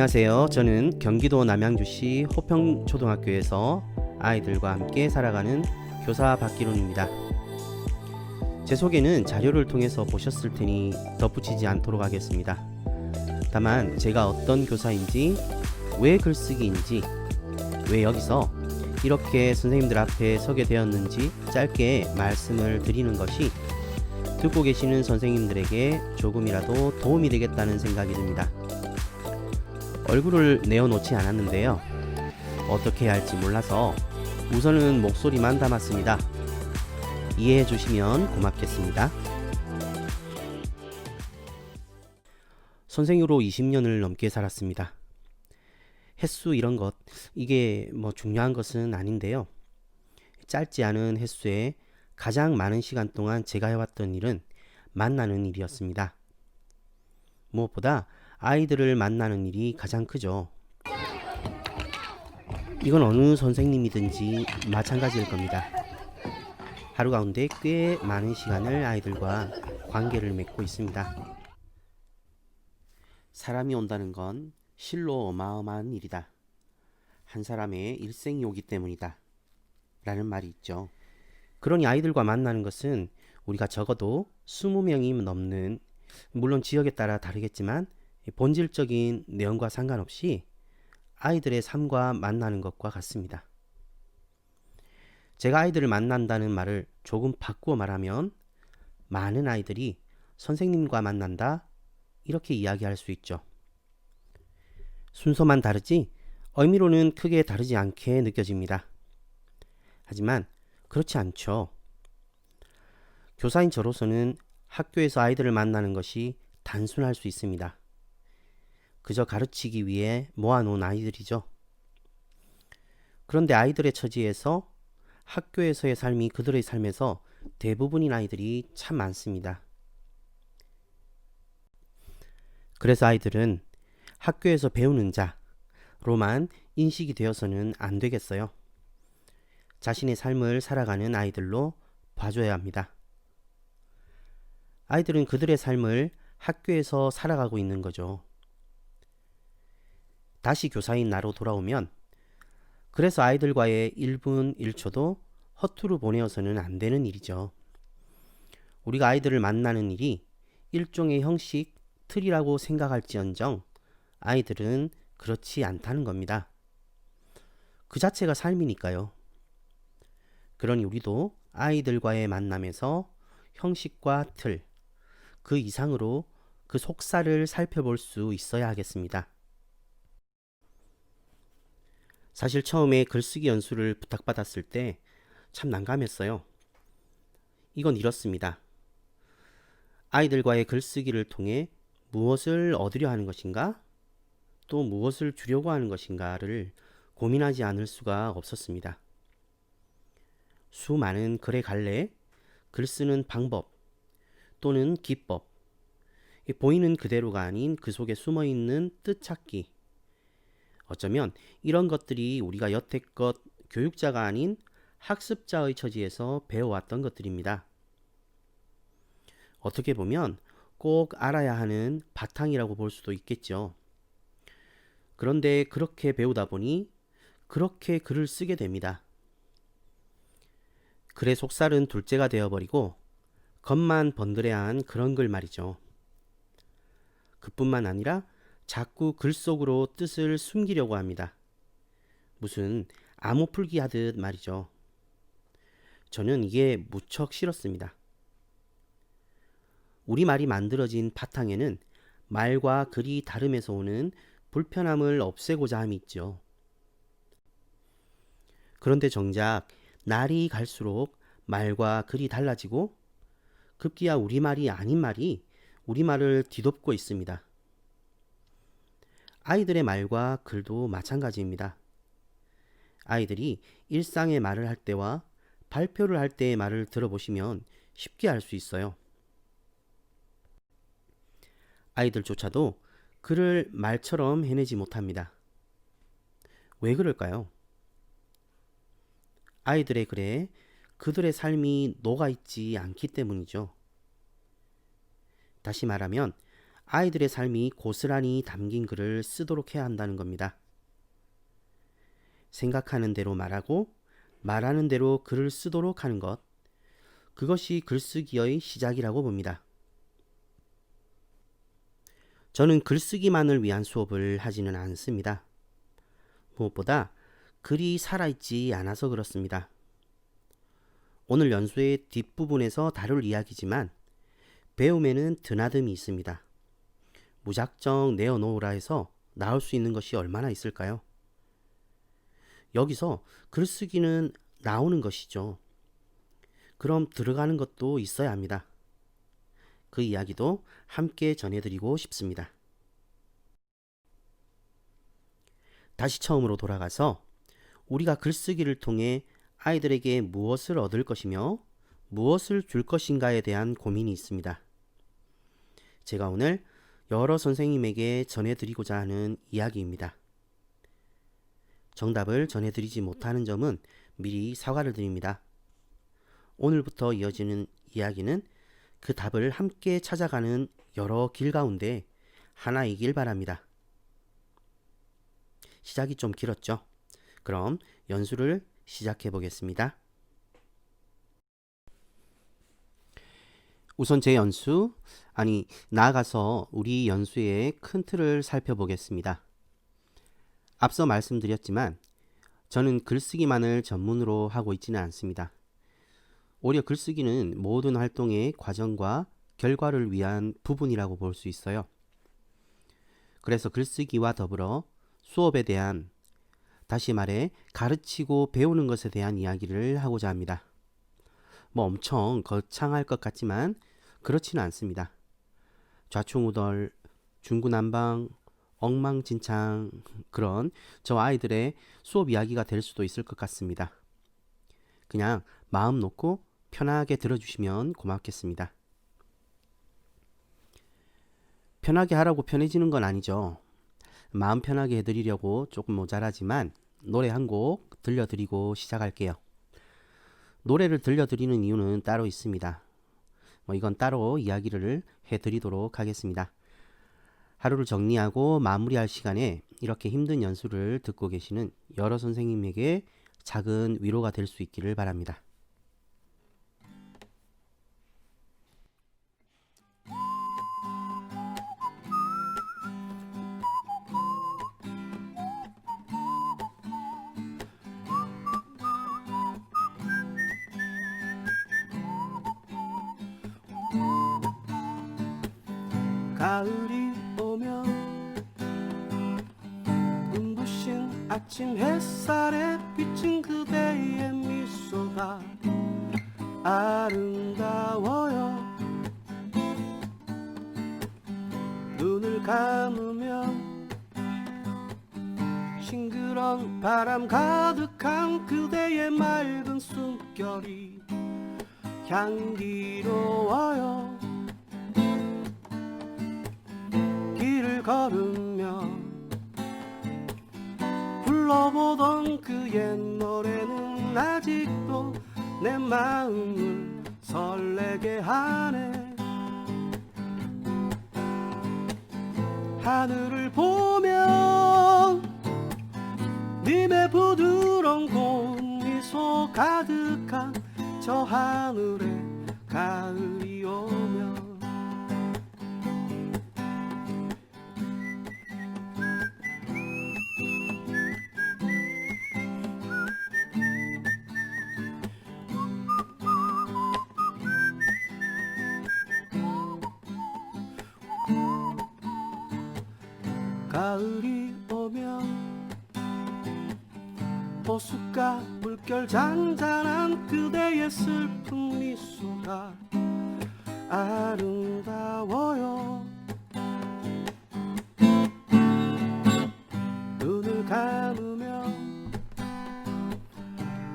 안녕하세요. 저는 경기도 남양주시 호평초등학교에서 아이들과 함께 살아가는 교사 박기론입니다. 제 소개는 자료를 통해서 보셨을 테니 덧붙이지 않도록 하겠습니다. 다만 제가 어떤 교사인지, 왜 글쓰기인지, 왜 여기서 이렇게 선생님들 앞에 서게 되었는지 짧게 말씀을 드리는 것이 듣고 계시는 선생님들에게 조금이라도 도움이 되겠다는 생각이 듭니다. 얼굴을 내어놓지 않았는데요. 어떻게 해야 할지 몰라서 우선은 목소리만 담았습니다. 이해해 주시면 고맙겠습니다. 선생으로 20년을 넘게 살았습니다. 횟수 이런 것, 이게 중요한 것은 아닌데요. 짧지 않은 횟수에 가장 많은 시간 동안 제가 해왔던 일은 만나는 일이었습니다. 무엇보다 아이들을 만나는 일이 가장 크죠. 이건 어느 선생님이든지 마찬가지일 겁니다. 하루 가운데 꽤 많은 시간을 아이들과 관계를 맺고 있습니다. 사람이 온다는 건 실로 어마어마한 일이다. 한 사람의 일생이 오기 때문이다. 라는 말이 있죠. 그러니 아이들과 만나는 것은 우리가 적어도 20명이 넘는, 물론 지역에 따라 다르겠지만 본질적인 내용과 상관없이 아이들의 삶과 만나는 것과 같습니다. 제가 아이들을 만난다는 말을 조금 바꾸어 말하면 많은 아이들이 선생님과 만난다, 이렇게 이야기할 수 있죠. 순서만 다르지 의미로는 크게 다르지 않게 느껴집니다. 하지만 그렇지 않죠. 교사인 저로서는 학교에서 아이들을 만나는 것이 단순할 수 있습니다. 그저 가르치기 위해 모아놓은 아이들이죠. 그런데 아이들의 처지에서 학교에서의 삶이 그들의 삶에서 대부분인 아이들이 참 많습니다. 그래서 아이들은 학교에서 배우는 자로만 인식이 되어서는 안 되겠어요. 자신의 삶을 살아가는 아이들로 봐줘야 합니다. 아이들은 그들의 삶을 학교에서 살아가고 있는 거죠. 다시 교사인 나로 돌아오면, 그래서 아이들과의 1분 1초도 허투루 보내어서는 안 되는 일이죠. 우리가 아이들을 만나는 일이 일종의 형식, 틀이라고 생각할지언정 아이들은 그렇지 않다는 겁니다. 그 자체가 삶이니까요. 그러니 우리도 아이들과의 만남에서 형식과 틀, 그 이상으로 그 속살을 살펴볼 수 있어야 하겠습니다. 사실 처음에 글쓰기 연수를 부탁받았을 때 참 난감했어요. 이건 이렇습니다. 아이들과의 글쓰기를 통해 무엇을 얻으려 하는 것인가? 또 무엇을 주려고 하는 것인가를 고민하지 않을 수가 없었습니다. 수많은 글의 갈래, 글 쓰는 방법 또는 기법, 보이는 그대로가 아닌 그 속에 숨어있는 뜻 찾기, 어쩌면 이런 것들이 우리가 여태껏 교육자가 아닌 학습자의 처지에서 배워왔던 것들입니다. 어떻게 보면 꼭 알아야 하는 바탕이라고 볼 수도 있겠죠. 그런데 그렇게 배우다 보니 그렇게 글을 쓰게 됩니다. 글의 속살은 둘째가 되어버리고 겉만 번드레한 그런 글 말이죠. 그뿐만 아니라 자꾸 글 속으로 뜻을 숨기려고 합니다. 무슨 암호 풀기 하듯 말이죠. 저는 이게 무척 싫었습니다. 우리말이 만들어진 바탕에는 말과 글이 다름에서 오는 불편함을 없애고자 함이 있죠. 그런데 정작 날이 갈수록 말과 글이 달라지고 급기야 우리말이 아닌 말이 우리말을 뒤덮고 있습니다. 아이들의 말과 글도 마찬가지입니다. 아이들이 일상의 말을 할 때와 발표를 할 때의 말을 들어보시면 쉽게 알 수 있어요. 아이들조차도 글을 말처럼 해내지 못합니다. 왜 그럴까요? 아이들의 글에 그들의 삶이 녹아있지 않기 때문이죠. 다시 말하면 아이들의 삶이 고스란히 담긴 글을 쓰도록 해야 한다는 겁니다. 생각하는 대로 말하고 말하는 대로 글을 쓰도록 하는 것, 그것이 글쓰기의 시작이라고 봅니다. 저는 글쓰기만을 위한 수업을 하지는 않습니다. 무엇보다 글이 살아있지 않아서 그렇습니다. 오늘 연수의 뒷부분에서 다룰 이야기지만 배움에는 드나듦이 있습니다. 무작정 내어놓으라 해서 나올 수 있는 것이 얼마나 있을까요? 여기서 글쓰기는 나오는 것이죠. 그럼 들어가는 것도 있어야 합니다. 그 이야기도 함께 전해드리고 싶습니다. 다시 처음으로 돌아가서 우리가 글쓰기를 통해 아이들에게 무엇을 얻을 것이며 무엇을 줄 것인가에 대한 고민이 있습니다. 제가 오늘 여러 선생님에게 전해드리고자 하는 이야기입니다. 정답을 전해드리지 못하는 점은 미리 사과를 드립니다. 오늘부터 이어지는 이야기는 그 답을 함께 찾아가는 여러 길 가운데 하나이길 바랍니다. 시작이 좀 길었죠? 그럼 연수를 시작해 보겠습니다. 우선 제 연수, 나아가서 우리 연수의 큰 틀을 살펴보겠습니다. 앞서 말씀드렸지만 저는 글쓰기만을 전문으로 하고 있지는 않습니다. 오히려 글쓰기는 모든 활동의 과정과 결과를 위한 부분이라고 볼 수 있어요. 그래서 글쓰기와 더불어 수업에 대한, 다시 말해 가르치고 배우는 것에 대한 이야기를 하고자 합니다. 엄청 거창할 것 같지만 그렇지는 않습니다. 좌충우돌, 중구난방, 엉망진창, 그런 저 아이들의 수업 이야기가 될 수도 있을 것 같습니다. 그냥 마음 놓고 편하게 들어주시면 고맙겠습니다. 편하게 하라고 편해지는 건 아니죠. 마음 편하게 해드리려고 조금 모자라지만 노래 한 곡 들려드리고 시작할게요. 노래를 들려드리는 이유는 따로 있습니다. 이건 따로 이야기를 해드리도록 하겠습니다. 하루를 정리하고 마무리할 시간에 이렇게 힘든 연수를 듣고 계시는 여러 선생님에게 작은 위로가 될 수 있기를 바랍니다. 가을이 오면 눈부신 아침 햇살에 비친 그대의 미소가 아름다워요. 눈을 감으면 싱그러운 바람 가득한 그대의 맑은 숨결이 향기로워요. 길을 걸으며 불러보던 그 옛 노래는 아직도 내 마음을 설레게 하네. 하늘을 보면 님의 부드러운 고운 미소 가득한 저 하늘에 가을이 오면 가을이 오면 호숫가 물결 잔잔한 그대의 슬픈 미소가 아름다워요. 눈을 감으면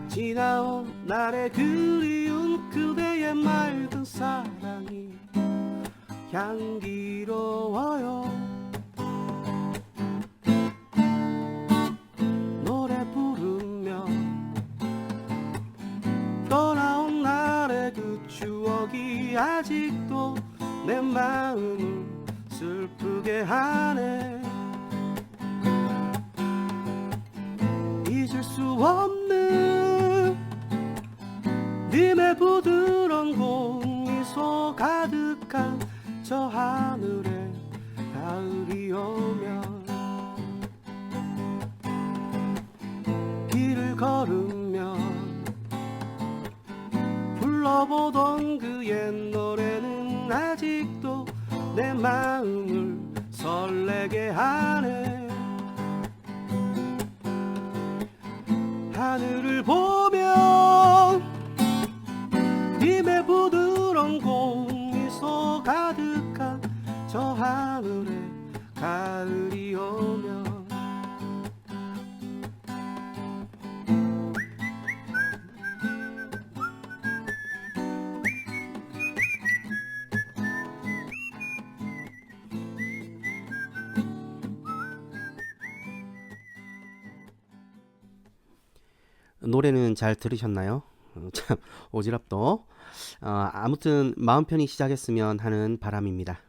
지나온 날의 그리운 그대의 맑은 사랑이 향기로워요. 노래 부르며 떠나온 날의 그 추억이 아직도 내 마음을 설레게 하네. 잊을 수 없는 님의 부드러운 미소 가득한 저 하늘에 가을이 오면 길을 걸으며 불러보던 그 옛 노래는 아직도 내 마음을 설레게 하네. 하늘을 보면 님의 부드러운 미소 가득한 저 하늘에 가을이 오면 노래는 잘 들으셨나요? 참 오지랖도. 아무튼 마음 편히 시작했으면 하는 바람입니다.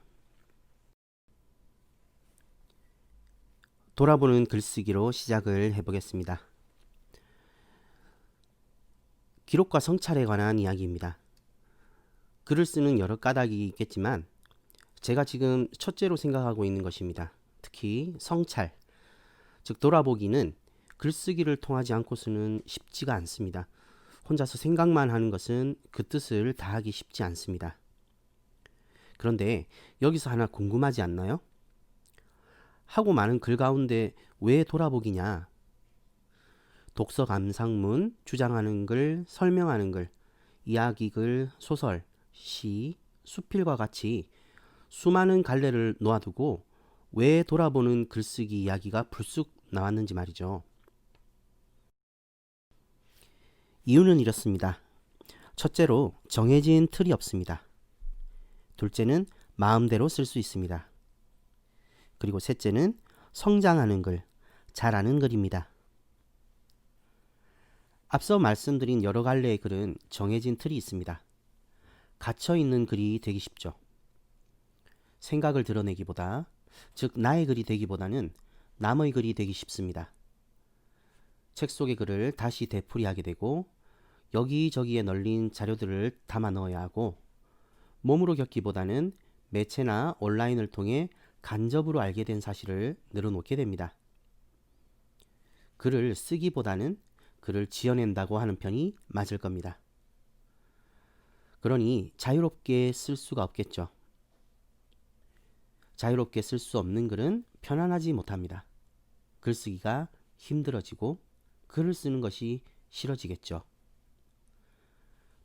돌아보는 글쓰기로 시작을 해보겠습니다. 기록과 성찰에 관한 이야기입니다. 글을 쓰는 여러 까닭이 있겠지만 제가 지금 첫째로 생각하고 있는 것입니다. 특히 성찰, 즉 돌아보기는 글쓰기를 통하지 않고서는 쉽지가 않습니다. 혼자서 생각만 하는 것은 그 뜻을 다하기 쉽지 않습니다. 그런데 여기서 하나 궁금하지 않나요? 하고 많은 글 가운데 왜 돌아보기냐? 독서 감상문, 주장하는 글, 설명하는 글, 이야기글, 소설, 시, 수필과 같이 수많은 갈래를 놓아두고 왜 돌아보는 글쓰기 이야기가 불쑥 나왔는지 말이죠. 이유는 이렇습니다. 첫째로 정해진 틀이 없습니다. 둘째는 마음대로 쓸 수 있습니다. 그리고 셋째는 성장하는 글, 잘하는 글입니다. 앞서 말씀드린 여러 갈래의 글은 정해진 틀이 있습니다. 갇혀있는 글이 되기 쉽죠. 생각을 드러내기보다, 즉 나의 글이 되기보다는 남의 글이 되기 쉽습니다. 책 속의 글을 다시 되풀이하게 되고 여기저기에 널린 자료들을 담아 넣어야 하고 몸으로 겪기보다는 매체나 온라인을 통해 간접으로 알게 된 사실을 늘어놓게 됩니다. 글을 쓰기보다는 글을 지어낸다고 하는 편이 맞을 겁니다. 그러니 자유롭게 쓸 수가 없겠죠. 자유롭게 쓸 수 없는 글은 편안하지 못합니다. 글쓰기가 힘들어지고 글을 쓰는 것이 싫어지겠죠.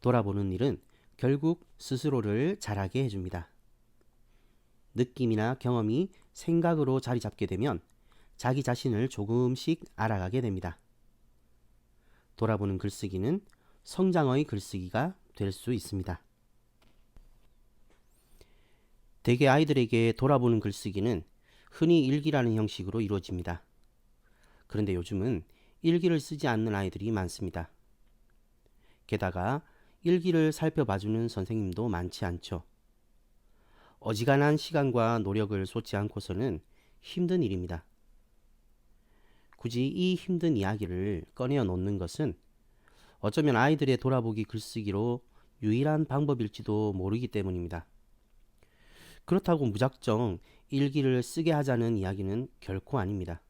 돌아보는 일은 결국 스스로를 잘하게 해줍니다. 느낌이나 경험이 생각으로 자리 잡게 되면 자기 자신을 조금씩 알아가게 됩니다. 돌아보는 글쓰기는 성장의 글쓰기가 될 수 있습니다. 대개 아이들에게 돌아보는 글쓰기는 흔히 일기라는 형식으로 이루어집니다. 그런데 요즘은 일기를 쓰지 않는 아이들이 많습니다. 게다가 일기를 살펴봐주는 선생님도 많지 않죠. 어지간한 시간과 노력을 쏟지 않고서는 힘든 일입니다. 굳이 이 힘든 이야기를 꺼내어 놓는 것은 어쩌면 아이들의 돌아보기 글쓰기로 유일한 방법일지도 모르기 때문입니다. 그렇다고 무작정 일기를 쓰게 하자는 이야기는 결코 아닙니다.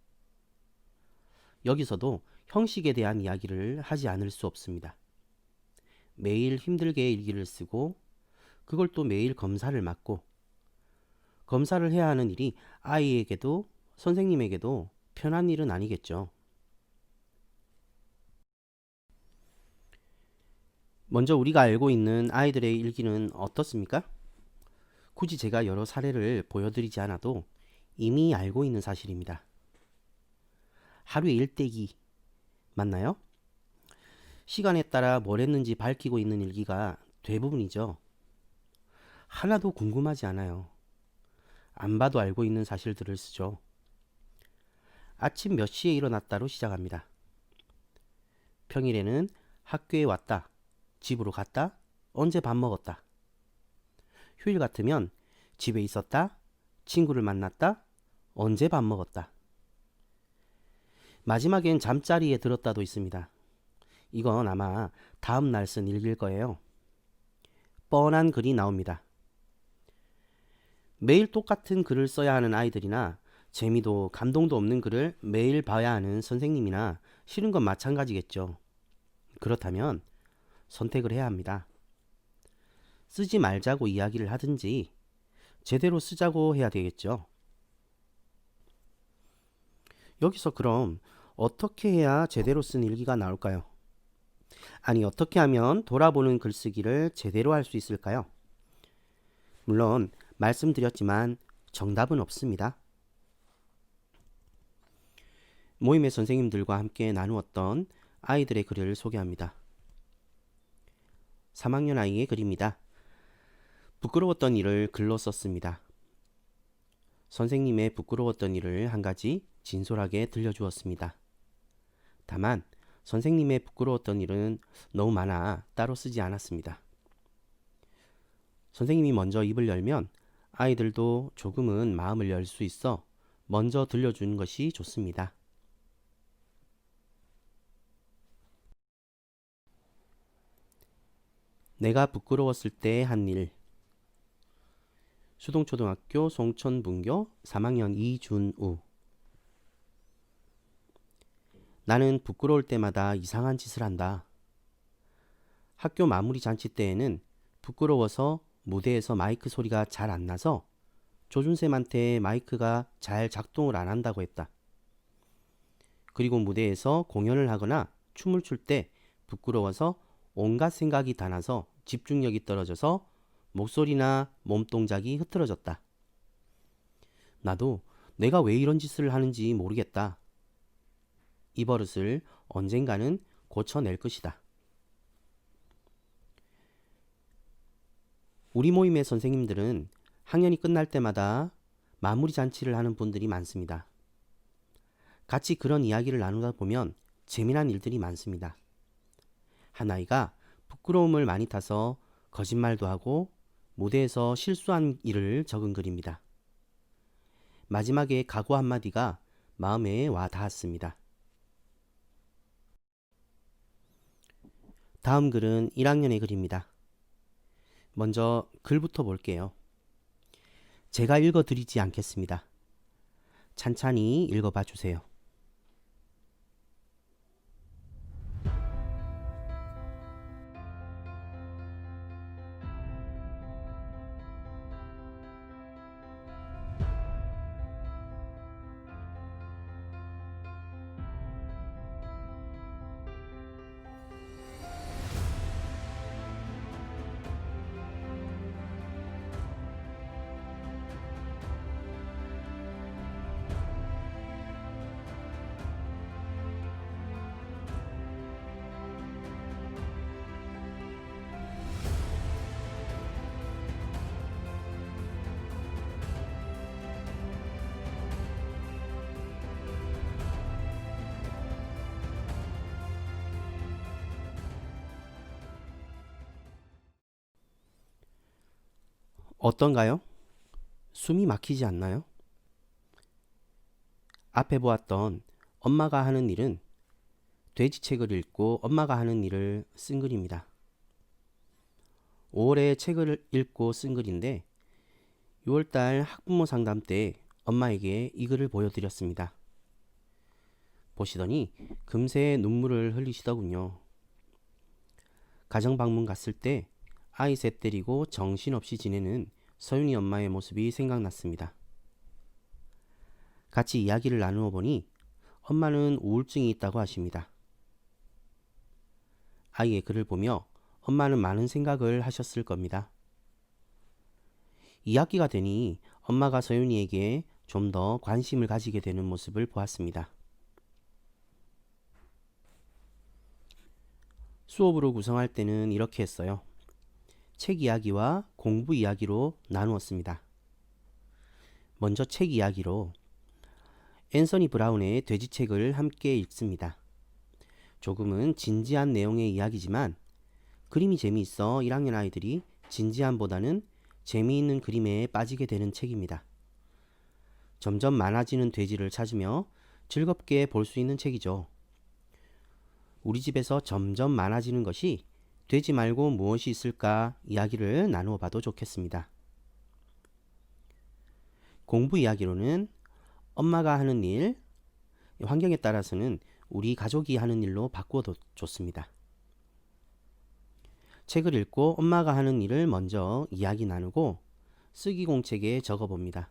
여기서도 형식에 대한 이야기를 하지 않을 수 없습니다. 매일 힘들게 일기를 쓰고 그걸 또 매일 검사를 맡고 검사를 해야 하는 일이 아이에게도 선생님에게도 편한 일은 아니겠죠. 먼저 우리가 알고 있는 아이들의 일기는 어떻습니까? 굳이 제가 여러 사례를 보여드리지 않아도 이미 알고 있는 사실입니다. 하루의 일대기 맞나요? 시간에 따라 뭘 했는지 밝히고 있는 일기가 대부분이죠. 하나도 궁금하지 않아요. 안 봐도 알고 있는 사실들을 쓰죠. 아침 몇 시에 일어났다로 시작합니다. 평일에는 학교에 왔다, 집으로 갔다, 언제 밥 먹었다. 휴일 같으면 집에 있었다, 친구를 만났다? 언제 밥 먹었다? 마지막엔 잠자리에 들었다도 있습니다. 이건 아마 다음 날 쓴 일기일 거예요. 뻔한 글이 나옵니다. 매일 똑같은 글을 써야 하는 아이들이나 재미도 감동도 없는 글을 매일 봐야 하는 선생님이나 싫은 건 마찬가지겠죠. 그렇다면 선택을 해야 합니다. 쓰지 말자고 이야기를 하든지 제대로 쓰자고 해야 되겠죠. 여기서 그럼 어떻게 해야 제대로 쓴 일기가 나올까요? 아니, 어떻게 하면 돌아보는 글쓰기를 제대로 할 수 있을까요? 물론 말씀드렸지만 정답은 없습니다. 모임의 선생님들과 함께 나누었던 아이들의 글을 소개합니다. 3학년 아이의 글입니다. 부끄러웠던 일을 글로 썼습니다. 선생님의 부끄러웠던 일을 한 가지 진솔하게 들려주었습니다. 다만 선생님의 부끄러웠던 일은 너무 많아 따로 쓰지 않았습니다. 선생님이 먼저 입을 열면 아이들도 조금은 마음을 열 수 있어 먼저 들려주는 것이 좋습니다. 내가 부끄러웠을 때 한 일. 수동초등학교 송천분교 3학년 이준우. 나는 부끄러울 때마다 이상한 짓을 한다. 학교 마무리 잔치 때에는 부끄러워서 무대에서 마이크 소리가 잘 안 나서 조준쌤한테 마이크가 잘 작동을 안 한다고 했다. 그리고 무대에서 공연을 하거나 춤을 출 때 부끄러워서 온갖 생각이 다 나서 집중력이 떨어져서 목소리나 몸동작이 흐트러졌다. 나도 내가 왜 이런 짓을 하는지 모르겠다. 이 버릇을 언젠가는 고쳐낼 것이다. 우리 모임의 선생님들은 학년이 끝날 때마다 마무리 잔치를 하는 분들이 많습니다. 같이 그런 이야기를 나누다 보면 재미난 일들이 많습니다. 한 아이가 부끄러움을 많이 타서 거짓말도 하고 무대에서 실수한 일을 적은 글입니다. 마지막에 각오 한마디가 마음에 와 닿았습니다. 다음 글은 1학년의 글입니다. 먼저 글부터 볼게요. 제가 읽어드리지 않겠습니다. 찬찬히 읽어봐 주세요. 어떤가요? 숨이 막히지 않나요? 앞에 보았던 엄마가 하는 일은 돼지책을 읽고 엄마가 하는 일을 쓴 글입니다. 5월에 책을 읽고 쓴 글인데 6월달 학부모 상담 때 엄마에게 이 글을 보여드렸습니다. 보시더니 금세 눈물을 흘리시더군요. 가정방문 갔을 때 아이 셋 데리고 정신없이 지내는 서윤이 엄마의 모습이 생각났습니다. 같이 이야기를 나누어 보니 엄마는 우울증이 있다고 하십니다. 아이의 글을 보며 엄마는 많은 생각을 하셨을 겁니다. 2학기가 되니 엄마가 서윤이에게 좀 더 관심을 가지게 되는 모습을 보았습니다. 수업으로 구성할 때는 이렇게 했어요. 책 이야기와 공부 이야기로 나누었습니다. 먼저 책 이야기로 앤서니 브라운의 돼지책을 함께 읽습니다. 조금은 진지한 내용의 이야기지만 그림이 재미있어 1학년 아이들이 진지함보다는 재미있는 그림에 빠지게 되는 책입니다. 점점 많아지는 돼지를 찾으며 즐겁게 볼 수 있는 책이죠. 우리 집에서 점점 많아지는 것이 돼지 말고 무엇이 있을까 이야기를 나누어 봐도 좋겠습니다. 공부 이야기로는 엄마가 하는 일, 환경에 따라서는 우리 가족이 하는 일로 바꾸어도 좋습니다. 책을 읽고 엄마가 하는 일을 먼저 이야기 나누고 쓰기 공책에 적어봅니다.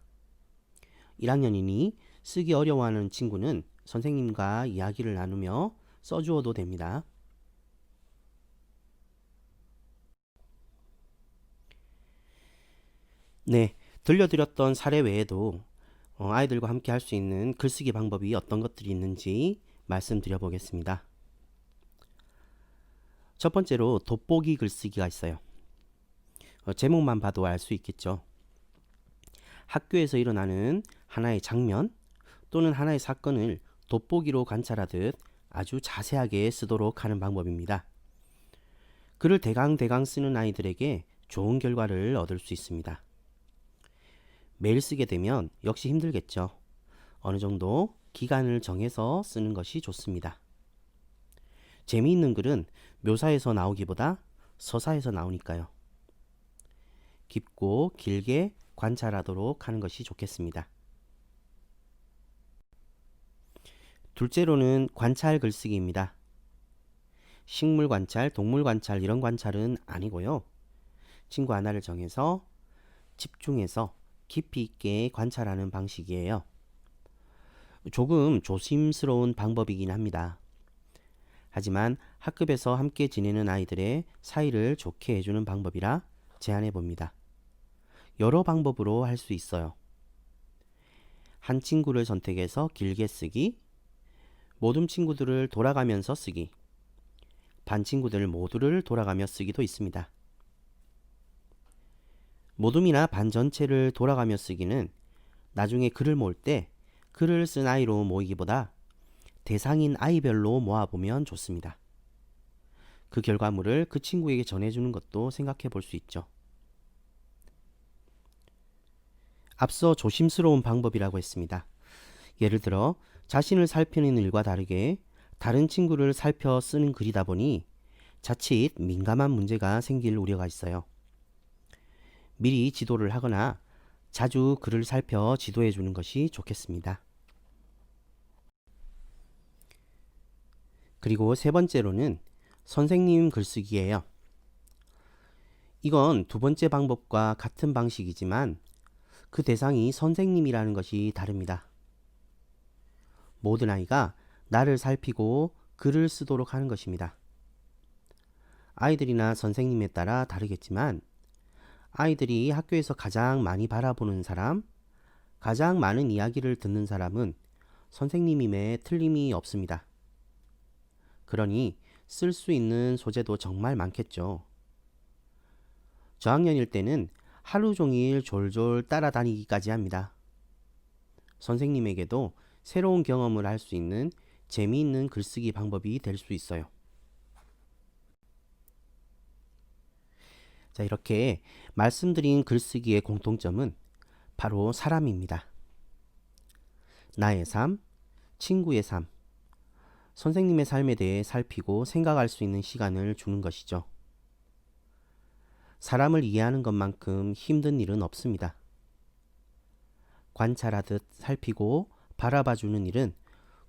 1학년이니 쓰기 어려워하는 친구는 선생님과 이야기를 나누며 써주어도 됩니다. 네, 들려드렸던 사례 외에도 아이들과 함께 할 수 있는 글쓰기 방법이 어떤 것들이 있는지 말씀드려 보겠습니다. 첫 번째로 돋보기 글쓰기가 있어요. 제목만 봐도 알 수 있겠죠. 학교에서 일어나는 하나의 장면 또는 하나의 사건을 돋보기로 관찰하듯 아주 자세하게 쓰도록 하는 방법입니다. 글을 대강대강 쓰는 아이들에게 좋은 결과를 얻을 수 있습니다. 매일 쓰게 되면 역시 힘들겠죠. 어느 정도 기간을 정해서 쓰는 것이 좋습니다. 재미있는 글은 묘사에서 나오기보다 서사에서 나오니까요. 깊고 길게 관찰하도록 하는 것이 좋겠습니다. 둘째로는 관찰 글쓰기입니다. 식물 관찰, 동물 관찰 이런 관찰은 아니고요. 친구 하나를 정해서 집중해서 깊이 있게 관찰하는 방식이에요. 조금 조심스러운 방법이긴 합니다. 하지만 학급에서 함께 지내는 아이들의 사이를 좋게 해주는 방법이라 제안해 봅니다. 여러 방법으로 할 수 있어요. 한 친구를 선택해서 길게 쓰기, 모든 친구들을 돌아가면서 쓰기, 반 친구들 모두를 돌아가며 쓰기도 있습니다. 모둠이나 반 전체를 돌아가며 쓰기는 나중에 글을 모을 때 글을 쓴 아이로 모이기보다 대상인 아이별로 모아보면 좋습니다. 그 결과물을 그 친구에게 전해주는 것도 생각해 볼 수 있죠. 앞서 조심스러운 방법이라고 했습니다. 예를 들어 자신을 살피는 일과 다르게 다른 친구를 살펴 쓰는 글이다 보니 자칫 민감한 문제가 생길 우려가 있어요. 미리 지도를 하거나 자주 글을 살펴 지도해 주는 것이 좋겠습니다. 그리고 세 번째로는 선생님 글쓰기예요. 이건 두 번째 방법과 같은 방식이지만 그 대상이 선생님이라는 것이 다릅니다. 모든 아이가 나를 살피고 글을 쓰도록 하는 것입니다. 아이들이나 선생님에 따라 다르겠지만 아이들이 학교에서 가장 많이 바라보는 사람, 가장 많은 이야기를 듣는 사람은 선생님임에 틀림이 없습니다. 그러니 쓸 수 있는 소재도 정말 많겠죠. 저학년일 때는 하루 종일 졸졸 따라다니기까지 합니다. 선생님에게도 새로운 경험을 할 수 있는 재미있는 글쓰기 방법이 될 수 있어요. 자, 이렇게 말씀드린 글쓰기의 공통점은 바로 사람입니다. 나의 삶, 친구의 삶, 선생님의 삶에 대해 살피고 생각할 수 있는 시간을 주는 것이죠. 사람을 이해하는 것만큼 힘든 일은 없습니다. 관찰하듯 살피고 바라봐주는 일은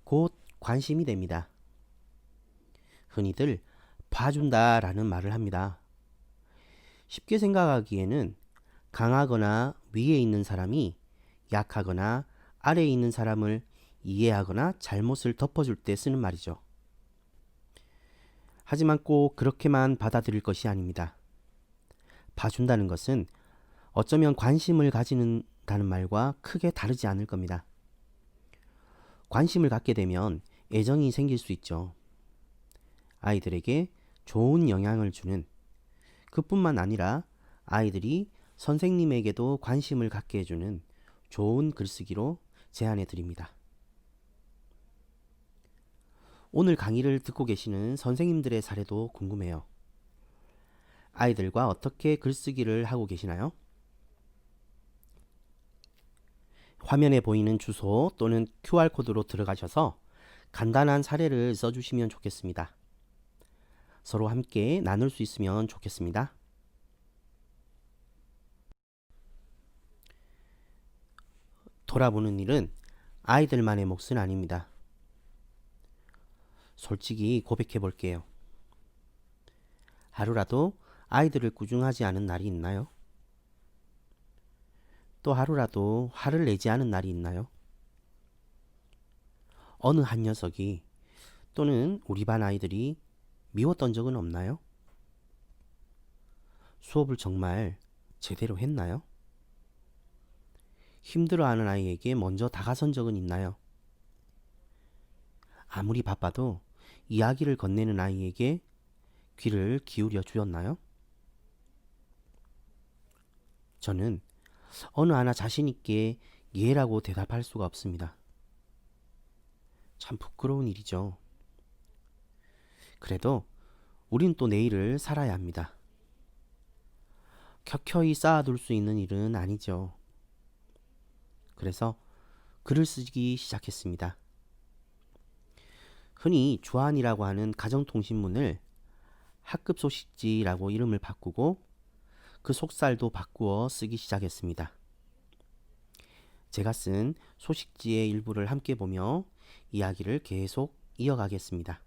곧 관심이 됩니다. 흔히들 봐준다라는 말을 합니다. 쉽게 생각하기에는 강하거나 위에 있는 사람이 약하거나 아래에 있는 사람을 이해하거나 잘못을 덮어줄 때 쓰는 말이죠. 하지만 꼭 그렇게만 받아들일 것이 아닙니다. 봐준다는 것은 어쩌면 관심을 가지는다는 말과 크게 다르지 않을 겁니다. 관심을 갖게 되면 애정이 생길 수 있죠. 아이들에게 좋은 영향을 주는, 그뿐만 아니라 아이들이 선생님에게도 관심을 갖게 해주는 좋은 글쓰기로 제안해 드립니다. 오늘 강의를 듣고 계시는 선생님들의 사례도 궁금해요. 아이들과 어떻게 글쓰기를 하고 계시나요? 화면에 보이는 주소 또는 QR코드로 들어가셔서 간단한 사례를 써주시면 좋겠습니다. 서로 함께 나눌 수 있으면 좋겠습니다. 돌아보는 일은 아이들만의 몫은 아닙니다. 솔직히 고백해 볼게요. 하루라도 아이들을 꾸중하지 않은 날이 있나요? 또 하루라도 화를 내지 않은 날이 있나요? 어느 한 녀석이 또는 우리 반 아이들이 미웠던 적은 없나요? 수업을 정말 제대로 했나요? 힘들어하는 아이에게 먼저 다가선 적은 있나요? 아무리 바빠도 이야기를 건네는 아이에게 귀를 기울여 주었나요? 저는 어느 하나 자신 있게 예라고 대답할 수가 없습니다. 참 부끄러운 일이죠. 그래도 우린 또 내일을 살아야 합니다. 켜켜이 쌓아둘 수 있는 일은 아니죠. 그래서 글을 쓰기 시작했습니다. 흔히 주한이라고 하는 가정통신문을 학급 소식지라고 이름을 바꾸고 그 속살도 바꾸어 쓰기 시작했습니다. 제가 쓴 소식지의 일부를 함께 보며 이야기를 계속 이어가겠습니다.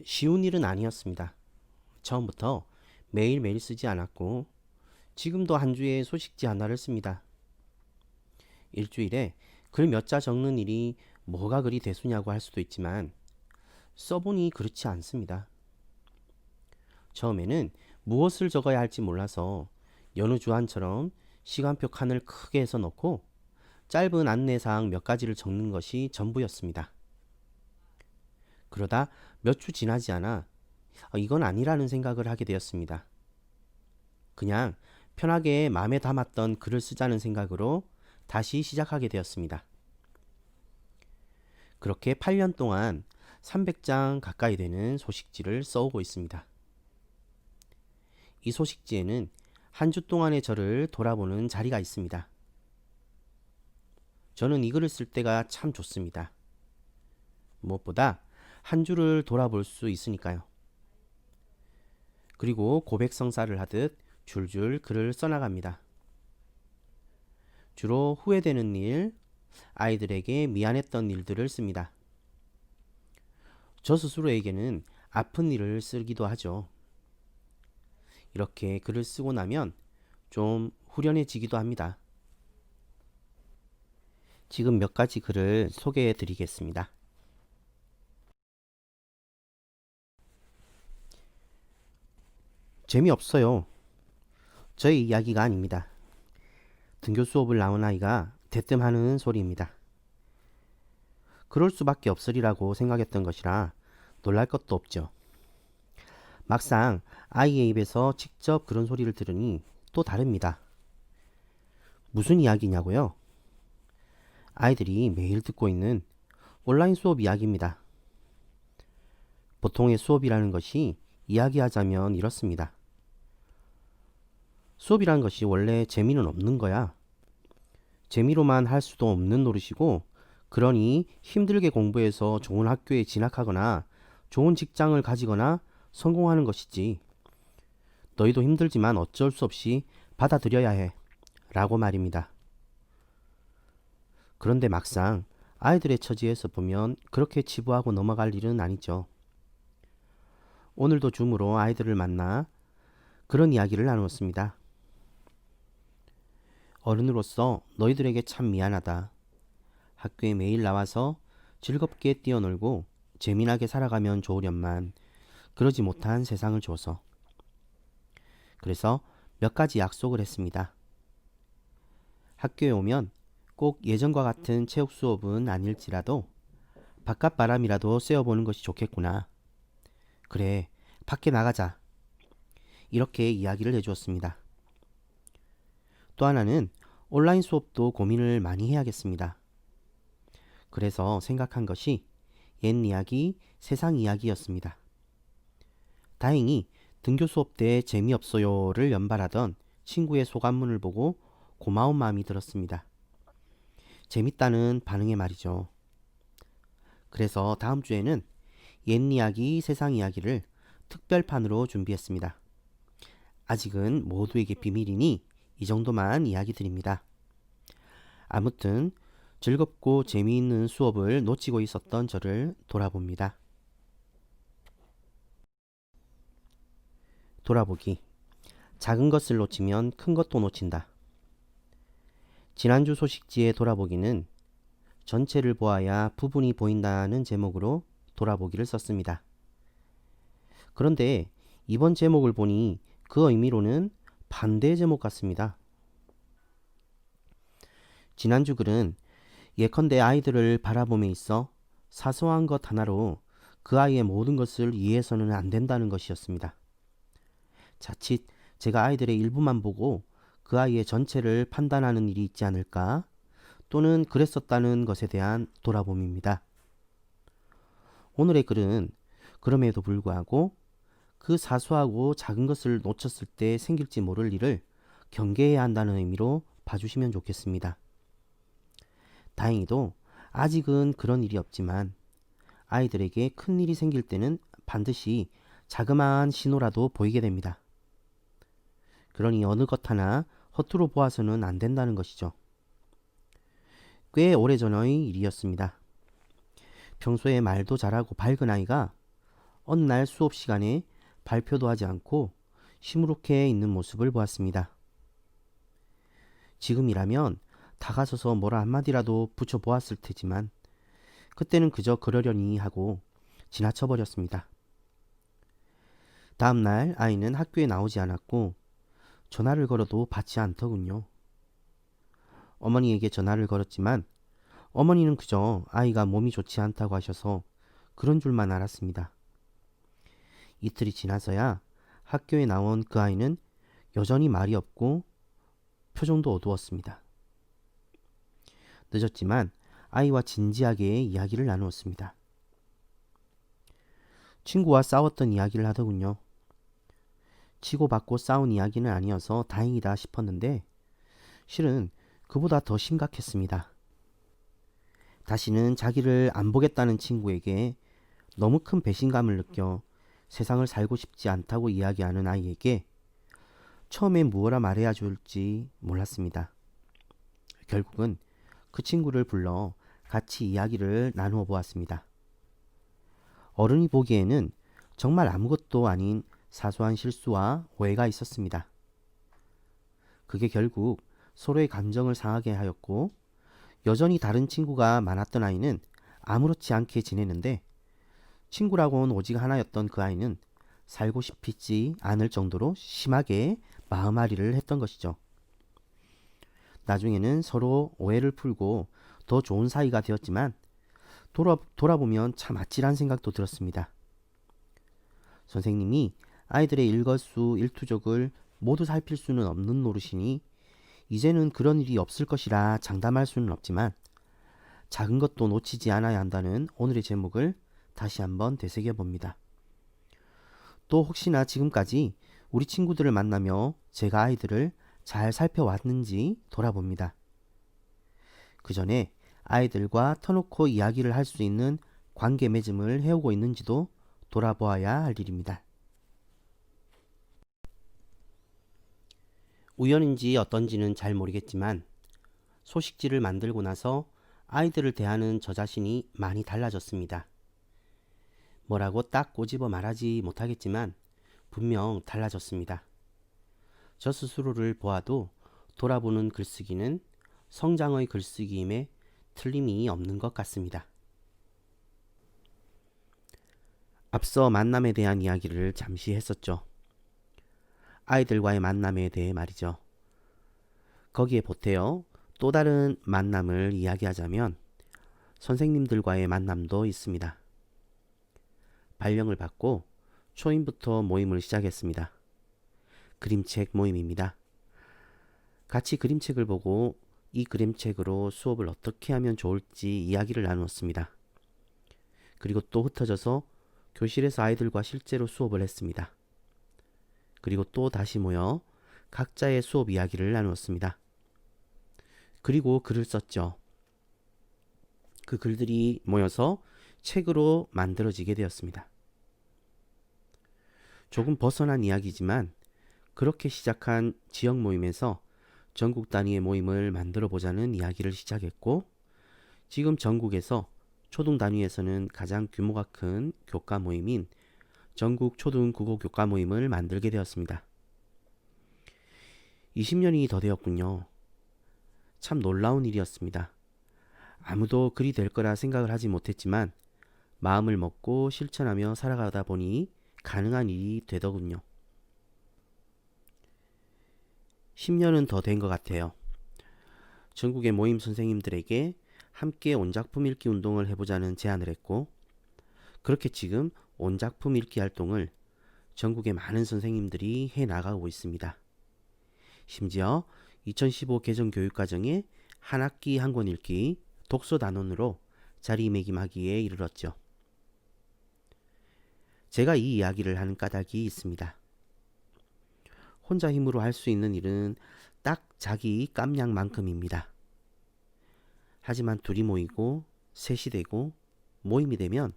쉬운 일은 아니었습니다. 처음부터 매일매일 쓰지 않았고 지금도 한 주에 소식지 하나를 씁니다. 일주일에 글 몇 자 적는 일이 뭐가 그리 대수냐고 할 수도 있지만 써보니 그렇지 않습니다. 처음에는 무엇을 적어야 할지 몰라서 여느 주한처럼 시간표 칸을 크게 해서 넣고 짧은 안내사항 몇 가지를 적는 것이 전부였습니다. 그러다 몇 주 지나지 않아 이건 아니라는 생각을 하게 되었습니다. 그냥 편하게 마음에 담았던 글을 쓰자는 생각으로 다시 시작하게 되었습니다. 그렇게 8년 동안 300장 가까이 되는 소식지를 써오고 있습니다. 이 소식지에는 한 주 동안의 저를 돌아보는 자리가 있습니다. 저는 이 글을 쓸 때가 참 좋습니다. 무엇보다 한 주를 돌아볼 수 있으니까요. 그리고 고백성사를 하듯 줄줄 글을 써나갑니다. 주로 후회되는 일, 아이들에게 미안했던 일들을 씁니다. 저 스스로에게는 아픈 일을 쓰기도 하죠. 이렇게 글을 쓰고 나면 좀 후련해지기도 합니다. 지금 몇 가지 글을 소개해 드리겠습니다. 재미없어요. 저의 이야기가 아닙니다. 등교 수업을 나온 아이가 대뜸 하는 소리입니다. 그럴 수밖에 없으리라고 생각했던 것이라 놀랄 것도 없죠. 막상 아이의 입에서 직접 그런 소리를 들으니 또 다릅니다. 무슨 이야기냐고요? 아이들이 매일 듣고 있는 온라인 수업 이야기입니다. 보통의 수업이라는 것이 이야기하자면 이렇습니다. 수업이란 것이 원래 재미는 없는 거야. 재미로만 할 수도 없는 노릇이고, 그러니 힘들게 공부해서 좋은 학교에 진학하거나 좋은 직장을 가지거나 성공하는 것이지. 너희도 힘들지만 어쩔 수 없이 받아들여야 해. 라고 말입니다. 그런데 막상 아이들의 처지에서 보면 그렇게 치부하고 넘어갈 일은 아니죠. 오늘도 줌으로 아이들을 만나 그런 이야기를 나누었습니다. 어른으로서 너희들에게 참 미안하다. 학교에 매일 나와서 즐겁게 뛰어놀고 재미나게 살아가면 좋으련만 그러지 못한 세상을 줘서. 그래서 몇 가지 약속을 했습니다. 학교에 오면 꼭 예전과 같은 체육 수업은 아닐지라도 바깥 바람이라도 쐬어보는 것이 좋겠구나. 그래, 밖에 나가자. 이렇게 이야기를 해주었습니다. 또 하나는 온라인 수업도 고민을 많이 해야겠습니다. 그래서 생각한 것이 옛 이야기, 세상 이야기였습니다. 다행히 등교 수업 때 재미없어요를 연발하던 친구의 소감문을 보고 고마운 마음이 들었습니다. 재밌다는 반응의 말이죠. 그래서 다음 주에는 옛 이야기, 세상 이야기를 특별판으로 준비했습니다. 아직은 모두에게 비밀이니 이 정도만 이야기 드립니다. 아무튼 즐겁고 재미있는 수업을 놓치고 있었던 저를 돌아봅니다. 돌아보기. 작은 것을 놓치면 큰 것도 놓친다. 지난주 소식지의 돌아보기는 전체를 보아야 부분이 보인다는 제목으로 돌아보기를 썼습니다. 그런데 이번 제목을 보니 그 의미로는 반대의 제목 같습니다. 지난주 글은 예컨대 아이들을 바라봄에 있어 사소한 것 하나로 그 아이의 모든 것을 이해해서는 안 된다는 것이었습니다. 자칫 제가 아이들의 일부만 보고 그 아이의 전체를 판단하는 일이 있지 않을까, 또는 그랬었다는 것에 대한 돌아봄입니다. 오늘의 글은 그럼에도 불구하고 그 사소하고 작은 것을 놓쳤을 때 생길지 모를 일을 경계해야 한다는 의미로 봐주시면 좋겠습니다. 다행히도 아직은 그런 일이 없지만 아이들에게 큰 일이 생길 때는 반드시 자그마한 신호라도 보이게 됩니다. 그러니 어느 것 하나 허투루 보아서는 안 된다는 것이죠. 꽤 오래전의 일이었습니다. 평소에 말도 잘하고 밝은 아이가 어느 날 수업 시간에 발표도 하지 않고 시무룩해 있는 모습을 보았습니다. 지금이라면 다가서서 뭐라 한마디라도 붙여보았을 테지만 그때는 그저 그러려니 하고 지나쳐버렸습니다. 다음 날 아이는 학교에 나오지 않았고 전화를 걸어도 받지 않더군요. 어머니에게 전화를 걸었지만 어머니는 그저 아이가 몸이 좋지 않다고 하셔서 그런 줄만 알았습니다. 이틀이 지나서야 학교에 나온 그 아이는 여전히 말이 없고 표정도 어두웠습니다. 늦었지만 아이와 진지하게 이야기를 나누었습니다. 친구와 싸웠던 이야기를 하더군요. 치고받고 싸운 이야기는 아니어서 다행이다 싶었는데 실은 그보다 더 심각했습니다. 다시는 자기를 안 보겠다는 친구에게 너무 큰 배신감을 느껴 세상을 살고 싶지 않다고 이야기하는 아이에게 처음에 무엇라 말해야 좋을지 몰랐습니다. 결국은 그 친구를 불러 같이 이야기를 나누어 보았습니다. 어른이 보기에는 정말 아무것도 아닌 사소한 실수와 오해가 있었습니다. 그게 결국 서로의 감정을 상하게 하였고 여전히 다른 친구가 많았던 아이는 아무렇지 않게 지내는데 친구라고는 오직 하나였던 그 아이는 살고 싶지 않을 정도로 심하게 마음앓이를 했던 것이죠. 나중에는 서로 오해를 풀고 더 좋은 사이가 되었지만 돌아보면 참 아찔한 생각도 들었습니다. 선생님이 아이들의 일거수일투족을 모두 살필 수는 없는 노릇이니 이제는 그런 일이 없을 것이라 장담할 수는 없지만 작은 것도 놓치지 않아야 한다는 오늘의 제목을 다시 한번 되새겨 봅니다. 또 혹시나 지금까지 우리 친구들을 만나며 제가 아이들을 잘 살펴왔는지 돌아봅니다. 그 전에 아이들과 터놓고 이야기를 할 수 있는 관계 맺음을 해오고 있는지도 돌아보아야 할 일입니다. 우연인지 어떤지는 잘 모르겠지만 소식지를 만들고 나서 아이들을 대하는 저 자신이 많이 달라졌습니다. 뭐라고 딱 꼬집어 말하지 못하겠지만 분명 달라졌습니다. 저 스스로를 보아도 돌아보는 글쓰기는 성장의 글쓰기임에 틀림이 없는 것 같습니다. 앞서 만남에 대한 이야기를 잠시 했었죠. 아이들과의 만남에 대해 말이죠. 거기에 보태어 또 다른 만남을 이야기하자면 선생님들과의 만남도 있습니다. 발령을 받고 초임부터 모임을 시작했습니다. 그림책 모임입니다. 같이 그림책을 보고 이 그림책으로 수업을 어떻게 하면 좋을지 이야기를 나누었습니다. 그리고 또 흩어져서 교실에서 아이들과 실제로 수업을 했습니다. 그리고 또 다시 모여 각자의 수업 이야기를 나누었습니다. 그리고 글을 썼죠. 그 글들이 모여서 책으로 만들어지게 되었습니다. 조금 벗어난 이야기지만 그렇게 시작한 지역 모임에서 전국 단위의 모임을 만들어 보자는 이야기를 시작했고, 지금 전국에서 초등 단위에서는 가장 규모가 큰 교과 모임인 전국 초등 국어 교과 모임을 만들게 되었습니다. 20년이 더 되었군요. 참 놀라운 일이었습니다. 아무도 그리 될 거라 생각을 하지 못했지만 마음을 먹고 실천하며 살아가다 보니 가능한 일이 되더군요. 10년은 더 된 것 같아요. 전국의 모임 선생님들에게 함께 온작품 읽기 운동을 해보자는 제안을 했고, 그렇게 지금 온작품 읽기 활동을 전국의 많은 선생님들이 해 나가고 있습니다. 심지어 2015 개정 교육과정에 한 학기 한 권 읽기 독서 단원으로 자리매김하기에 이르렀죠. 제가 이 이야기를 하는 까닭이 있습니다. 혼자 힘으로 할 수 있는 일은 딱 자기 깜냥만큼입니다. 하지만 둘이 모이고 셋이 되고 모임이 되면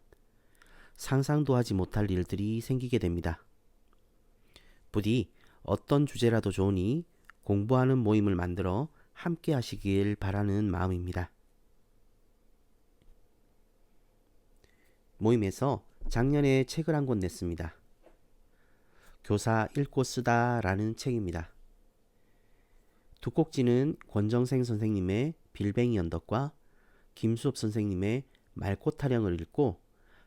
상상도 하지 못할 일들이 생기게 됩니다. 부디 어떤 주제라도 좋으니 공부하는 모임을 만들어 함께 하시길 바라는 마음입니다. 모임에서 작년에 책을 한 권 냈습니다. 교사 읽고 쓰다 라는 책입니다. 두 꼭지는 권정생 선생님의 빌뱅이 언덕과 김수업 선생님의 말코 타령을 읽고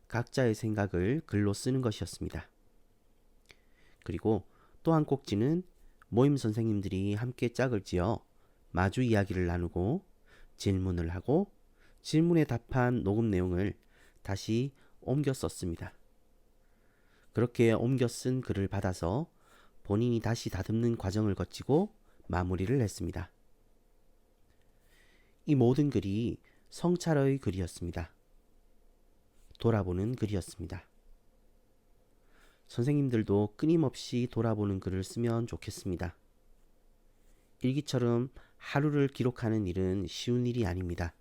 각자의 생각을 글로 쓰는 것이었습니다. 그리고 또 한 꼭지는 모임 선생님들이 함께 짝을 지어 마주 이야기를 나누고 질문을 하고 질문에 답한 녹음 내용을 다시 옮겨 썼습니다. 그렇게 옮겨 쓴 글을 받아서 본인이 다시 다듬는 과정을 거치고 마무리를 했습니다. 이 모든 글이 성찰의 글이었습니다. 돌아보는 글이었습니다. 선생님들도 끊임없이 돌아보는 글을 쓰면 좋겠습니다. 일기처럼 하루를 기록하는 일은 쉬운 일이 아닙니다.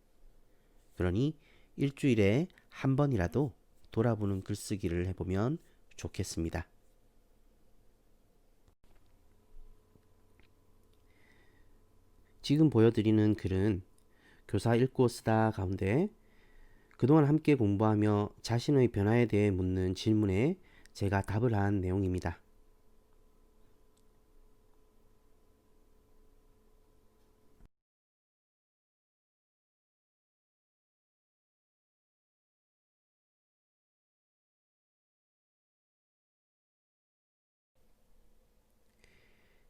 그러니 일주일에 한 번이라도 돌아보는 글쓰기를 해보면 좋겠습니다. 지금 보여드리는 글은 교사 읽고 쓰다 가운데 그동안 함께 공부하며 자신의 변화에 대해 묻는 질문에 제가 답을 한 내용입니다.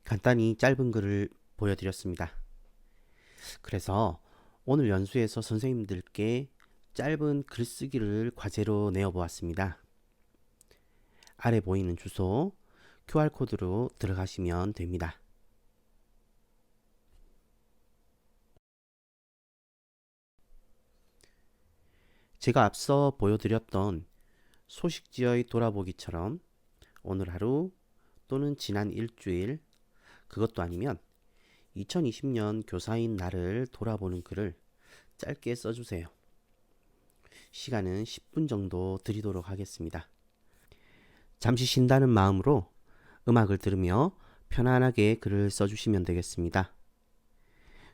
간단히 짧은 글을 보여드렸습니다. 그래서 오늘 연수에서 선생님들께 짧은 글쓰기를 과제로 내어보았습니다. 아래 보이는 주소 QR코드로 들어가시면 됩니다. 제가 앞서 보여드렸던 소식지의 돌아보기처럼 오늘 하루 또는 지난 일주일, 그것도 아니면 2020년 교사인 나를 돌아보는 글을 짧게 써주세요. 시간은 10분 정도 드리도록 하겠습니다. 잠시 쉰다는 마음으로 음악을 들으며 편안하게 글을 써주시면 되겠습니다.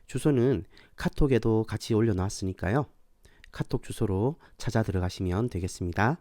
주소는 카톡에도 같이 올려놨으니까요. 카톡 주소로 찾아 들어가시면 되겠습니다.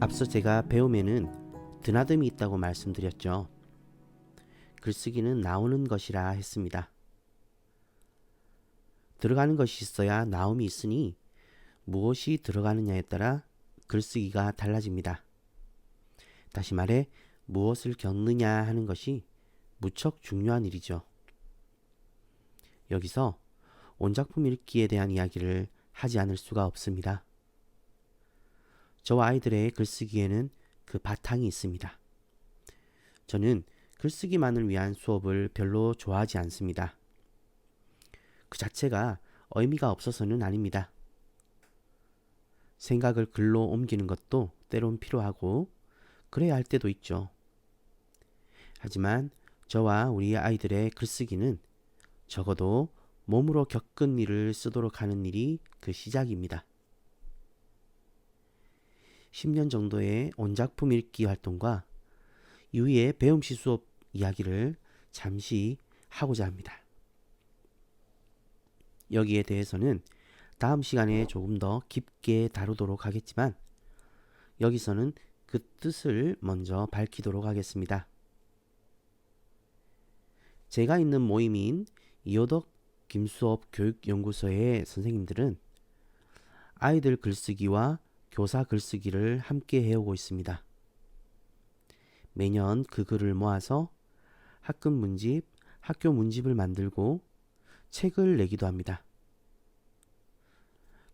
앞서 제가 배움에는 드나듦이 있다고 말씀드렸죠. 글쓰기는 나오는 것이라 했습니다. 들어가는 것이 있어야 나옴이 있으니 무엇이 들어가느냐에 따라 글쓰기가 달라집니다. 다시 말해 무엇을 겪느냐 하는 것이 무척 중요한 일이죠. 여기서 온작품 읽기에 대한 이야기를 하지 않을 수가 없습니다. 저와 아이들의 글쓰기에는 그 바탕이 있습니다. 저는 글쓰기만을 위한 수업을 별로 좋아하지 않습니다. 그 자체가 의미가 없어서는 아닙니다. 생각을 글로 옮기는 것도 때론 필요하고 그래야 할 때도 있죠. 하지만 저와 우리 아이들의 글쓰기는 적어도 몸으로 겪은 일을 쓰도록 하는 일이 그 시작입니다. 10년 정도의 온작품 읽기 활동과 이후의 배움시 수업 이야기를 잠시 하고자 합니다. 여기에 대해서는 다음 시간에 조금 더 깊게 다루도록 하겠지만 여기서는 그 뜻을 먼저 밝히도록 하겠습니다. 제가 있는 모임인 이호덕 김수업 교육연구소의 선생님들은 아이들 글쓰기와 교사 글쓰기를 함께 해오고 있습니다. 매년 그 글을 모아서 학급 문집, 학교 문집을 만들고 책을 내기도 합니다.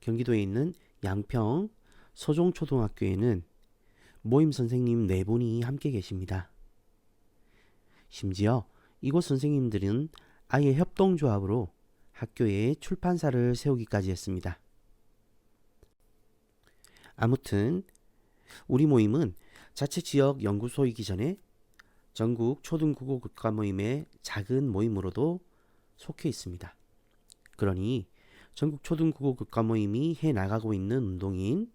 경기도에 있는 양평 서종초등학교에는 모임 선생님 4분이 함께 계십니다. 심지어 이곳 선생님들은 아예 협동조합으로 학교에 출판사를 세우기까지 했습니다. 아무튼 우리 모임은 자체 지역 연구소이기 전에 전국 초등국어 국가 모임의 작은 모임으로도 속해 있습니다. 그러니 전국 초등국어 국가 모임이 해나가고 있는 운동인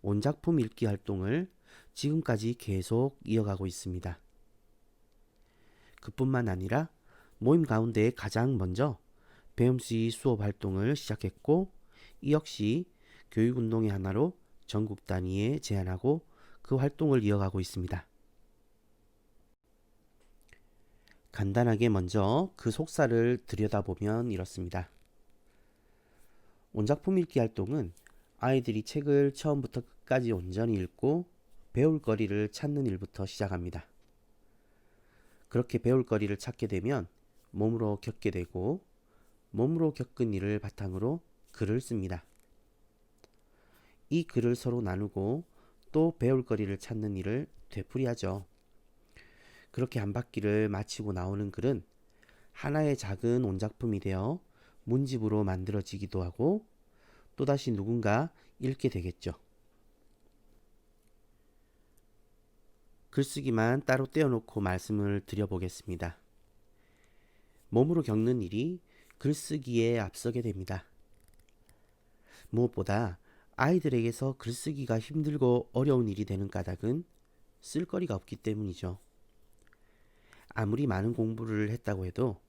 온작품 읽기 활동을 지금까지 계속 이어가고 있습니다. 그뿐만 아니라 모임 가운데 가장 먼저 배움시 수업 활동을 시작했고 이 역시 교육운동의 하나로 전국 단위에 제안하고 그 활동을 이어가고 있습니다. 간단하게 먼저 그 속사를 들여다보면 이렇습니다. 온작품 읽기 활동은 아이들이 책을 처음부터 끝까지 온전히 읽고 배울 거리를 찾는 일부터 시작합니다. 그렇게 배울 거리를 찾게 되면 몸으로 겪게 되고 몸으로 겪은 일을 바탕으로 글을 씁니다. 이 글을 서로 나누고 또 배울 거리를 찾는 일을 되풀이하죠. 그렇게 한 바퀴를 마치고 나오는 글은 하나의 작은 온작품이 되어 문집으로 만들어지기도 하고 또다시 누군가 읽게 되겠죠. 글쓰기만 따로 떼어놓고 말씀을 드려보겠습니다. 몸으로 겪는 일이 글쓰기에 앞서게 됩니다. 무엇보다 아이들에게서 글쓰기가 힘들고 어려운 일이 되는 까닭은 쓸거리가 없기 때문이죠. 아무리 많은 공부를 했다고 해도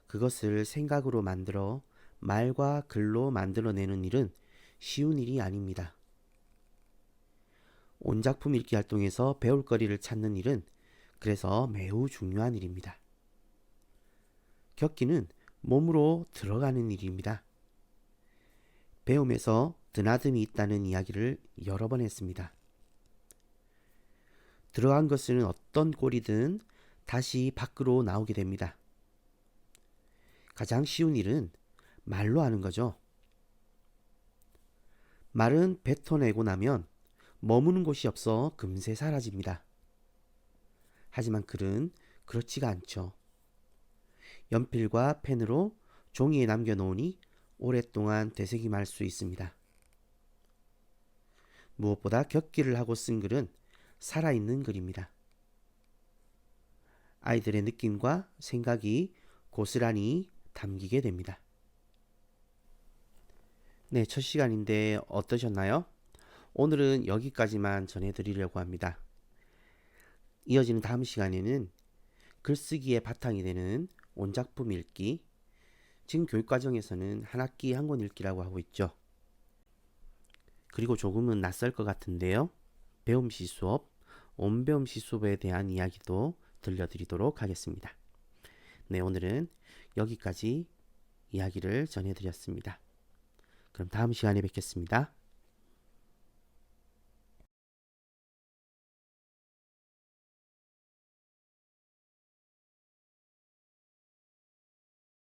그것을 생각으로 만들어 말과 글로 만들어내는 일은 쉬운 일이 아닙니다. 온작품 읽기 활동에서 배울 거리를 찾는 일은 그래서 매우 중요한 일입니다. 겪기는 몸으로 들어가는 일입니다. 배움에서 드나듦이 있다는 이야기를 여러 번 했습니다. 들어간 것은 어떤 꼴이든 다시 밖으로 나오게 됩니다. 가장 쉬운 일은 말로 하는 거죠. 말은 뱉어내고 나면 머무는 곳이 없어 금세 사라집니다. 하지만 글은 그렇지가 않죠. 연필과 펜으로 종이에 남겨놓으니 오랫동안 되새김할 수 있습니다. 무엇보다 겪기를 하고 쓴 글은 살아있는 글입니다. 아이들의 느낌과 생각이 고스란히 담기게 됩니다. 네, 첫 시간인데 어떠셨나요? 오늘은 여기까지만 전해드리려고 합니다. 이어지는 다음 시간에는 글쓰기의 바탕이 되는 온작품 읽기, 지금 교육과정에서는 한 학기 한 권 읽기라고 하고 있죠. 그리고 조금은 낯설 것 같은데요. 배움시 수업, 온배움시 수업에 대한 이야기도 들려드리도록 하겠습니다. 네, 오늘은 여기까지 이야기를 전해드렸습니다. 그럼 다음 시간에 뵙겠습니다.